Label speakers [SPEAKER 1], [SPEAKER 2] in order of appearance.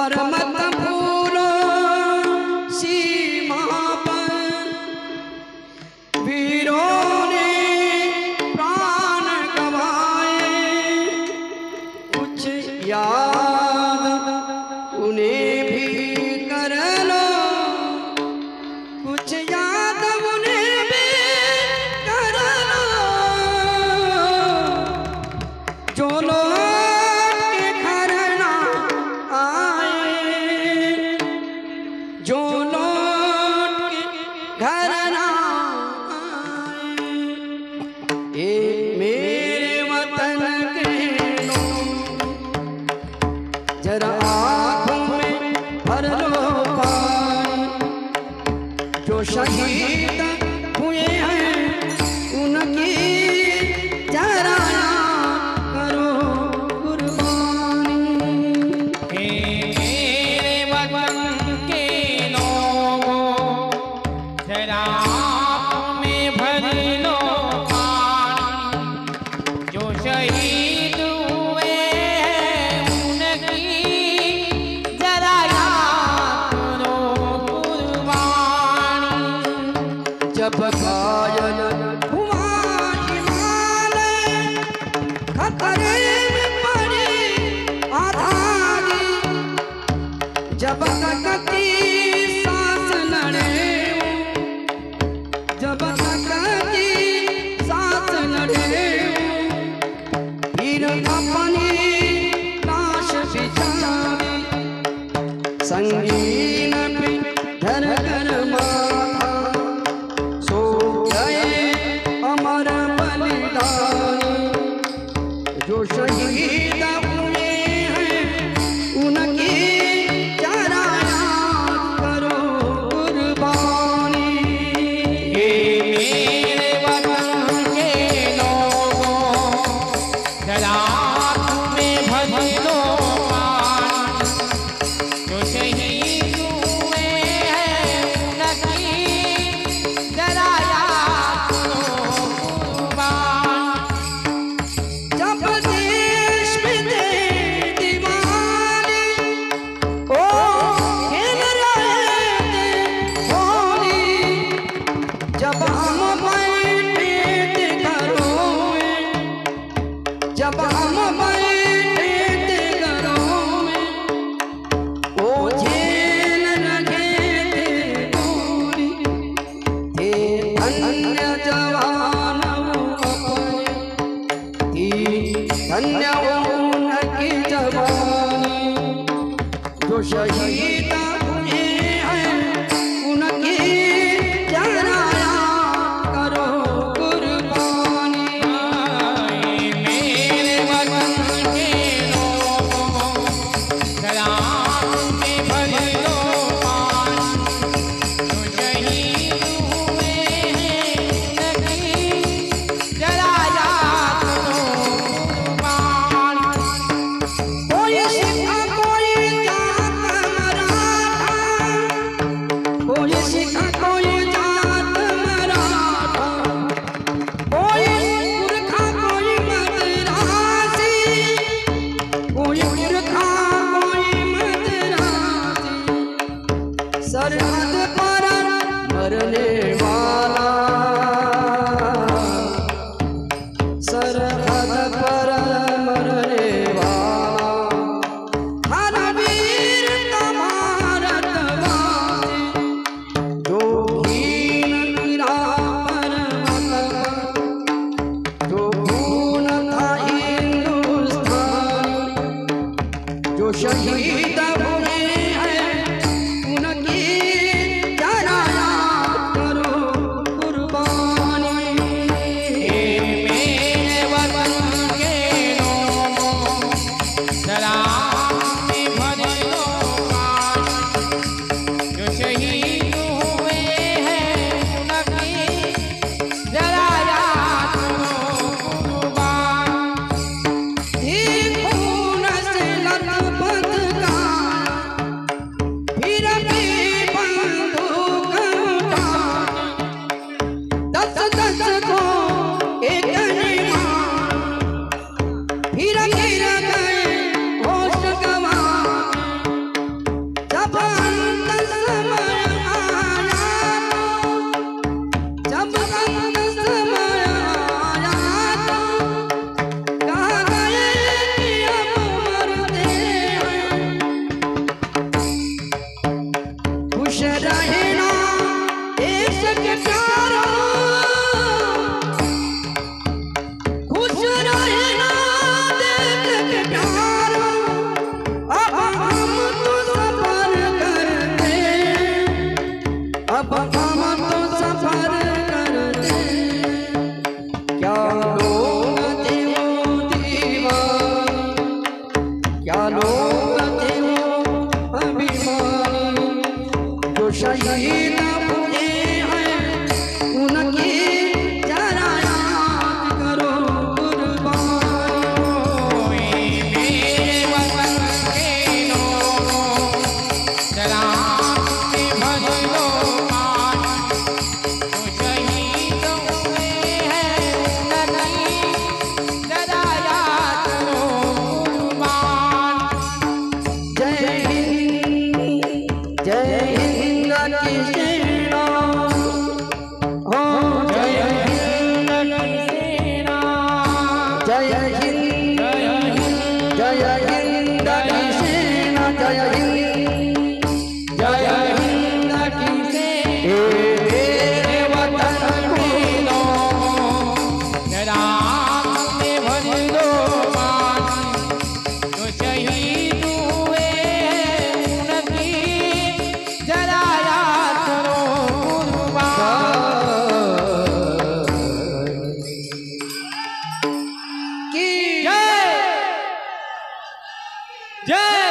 [SPEAKER 1] पर मत भूलो सीमा पर वीरों ने प्राण गवाए। कुछ याद उन्हें भी कर लो, कुछ याद उन्हें भी कर लो, जो लोग के घर ना आए, जो लोग के घर ना आए। ए मेरे वतन के लोग, जरा आँखों में भर लो पानी, जो शहीद हुए हैं उनकी जरा याद करो कुर्बानी।
[SPEAKER 2] मेरे वतन के लोगों, जरा आँखों में भर लो पानी, जो शहीद हुए हैं उनकी जरा याद करो कुर्बानी।
[SPEAKER 1] जब घायल हुआ हिमालय, खतरे में पड़ी आधारी, जब तक की सांस लड़े, जब तक की सांस लड़े, फिर अपनी लाश बिछावी, संगीन पे धर कर माथा, सो गए अमर बलिदानी, जो शहीद हुए हैं उनकी जरा याद करो कुर्बानी।
[SPEAKER 2] मेरे वतन के लोगों, जरा आँखों में भर लो पानी, जो शहीद हुए हैं उनकी जरा याद करो कुर्बानी।
[SPEAKER 1] जब देश में थे दीवाने, ओ खेल रहे थे होली, जब हम बैठे थे घरों में, जब हम बैठे थे घरों में, ओ झेल रहे थे गोली, थे अन्य जवान अपने, धन्य उनकी जवानी, जो शहीद हुए हैं उनकी जरा याद करो कुर्बानी।
[SPEAKER 2] मेरे वतन के लोगों, जरा आँखों में भर लो पानी, जो शहीद हुए हैं उनकी जरा याद करो कुर्बानी।
[SPEAKER 1] कोई सिखा कोई जात मराठा, कोई सिखा कोई जात मराठा, कोई पुरखा कोई मद्रासी, कोई पुरखा कोई मद्रासी, सरहद पर मरने वाला, सरहद पर मरने वाला, हर वीर का भारतवासी, जो हीन गिरा पर्वत पर, जो खून था हिंदुस्तानी, जो शहीद हुए हैं उनकी जरा याद करो कुर्बानी।
[SPEAKER 2] मेरे वतन के लोगों, जरा आँखों में भर लो पानी, जो शहीद हुए हैं उनकी जरा याद करो कुर्बानी।
[SPEAKER 1] खून से लथपथ का जय हिंद की सेना जय हिंद की सेना मेरे वतन के लोगों
[SPEAKER 2] राम में भर दो पानी जो शहीद हुए उनकी जरा याद करो कुर्बान
[SPEAKER 1] की
[SPEAKER 2] जय